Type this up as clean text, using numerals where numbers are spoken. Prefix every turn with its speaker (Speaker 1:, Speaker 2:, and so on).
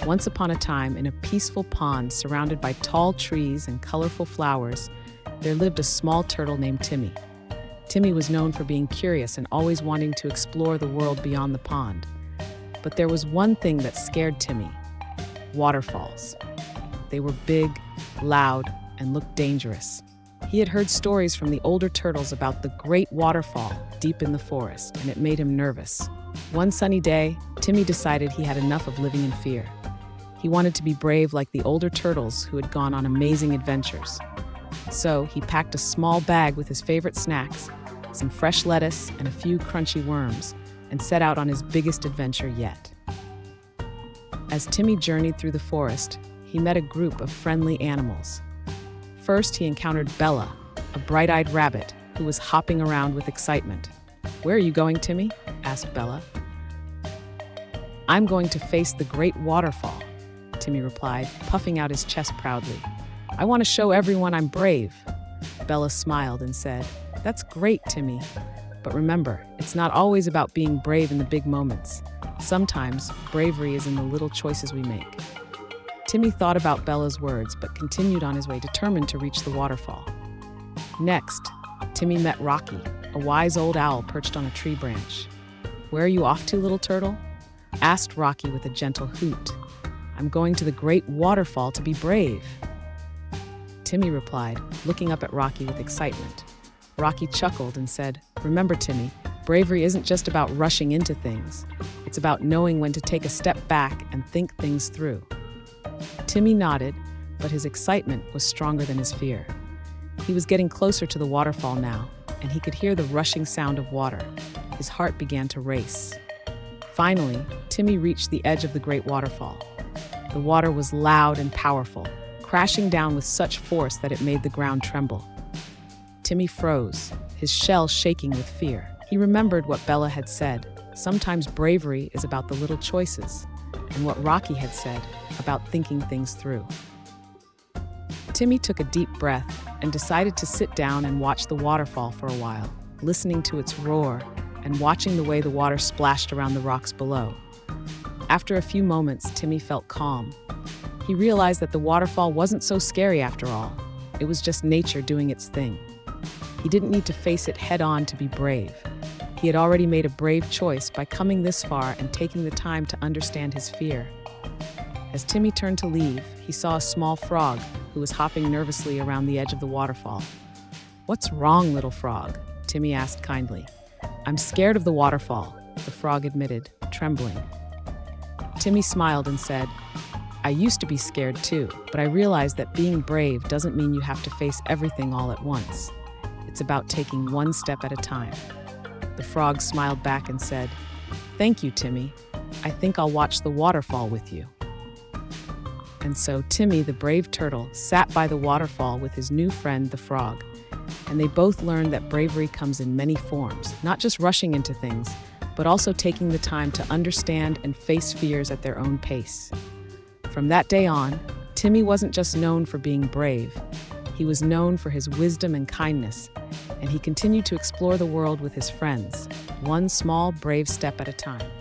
Speaker 1: Once upon a time, in a peaceful pond surrounded by tall trees and colorful flowers, there lived a small turtle named Timmy. Timmy was known for being curious and always wanting to explore the world beyond the pond. But there was one thing that scared Timmy: waterfalls. They were big, loud, and looked dangerous. He had heard stories from the older turtles about the Great Waterfall deep in the forest, and it made him nervous. One sunny day, Timmy decided he had enough of living in fear. He wanted to be brave like the older turtles who had gone on amazing adventures. So he packed a small bag with his favorite snacks, some fresh lettuce, and a few crunchy worms, and set out on his biggest adventure yet. As Timmy journeyed through the forest, he met a group of friendly animals. First, he encountered Bella, a bright-eyed rabbit who was hopping around with excitement. "Where are you going, Timmy?" asked Bella. "I'm going to face the Great Waterfall," Timmy replied, puffing out his chest proudly. "I want to show everyone I'm brave." Bella smiled and said, "That's great, Timmy. But remember, it's not always about being brave in the big moments. Sometimes, bravery is in the little choices we make." Timmy thought about Bella's words, but continued on his way, determined to reach the waterfall. Next, Timmy met Rocky, a wise old owl perched on a tree branch. "Where are you off to, little turtle?" asked Rocky with a gentle hoot. "I'm going to the Great Waterfall to be brave," Timmy replied, looking up at Rocky with excitement. Rocky chuckled and said, "Remember, Timmy, bravery isn't just about rushing into things. It's about knowing when to take a step back and think things through." Timmy nodded, but his excitement was stronger than his fear. He was getting closer to the waterfall now, and he could hear the rushing sound of water. His heart began to race. Finally, Timmy reached the edge of the Great Waterfall. The water was loud and powerful, crashing down with such force that it made the ground tremble. Timmy froze, his shell shaking with fear. He remembered what Bella had said: sometimes bravery is about the little choices, and what Rocky had said about thinking things through. Timmy took a deep breath and decided to sit down and watch the waterfall for a while, listening to its roar and watching the way the water splashed around the rocks below. After a few moments, Timmy felt calm. He realized that the waterfall wasn't so scary after all. It was just nature doing its thing. He didn't need to face it head-on to be brave. He had already made a brave choice by coming this far and taking the time to understand his fear. As Timmy turned to leave, he saw a small frog who was hopping nervously around the edge of the waterfall. "What's wrong, little frog?" Timmy asked kindly. "I'm scared of the waterfall," the frog admitted, trembling. Timmy smiled and said, "I used to be scared too, but I realized that being brave doesn't mean you have to face everything all at once. It's about taking one step at a time." The frog smiled back and said, "Thank you, Timmy. I think I'll watch the waterfall with you." And so Timmy, the brave turtle, sat by the waterfall with his new friend, the frog. And they both learned that bravery comes in many forms, not just rushing into things, but also taking the time to understand and face fears at their own pace. From that day on, Timmy wasn't just known for being brave. He was known for his wisdom and kindness, and he continued to explore the world with his friends, one small, brave step at a time.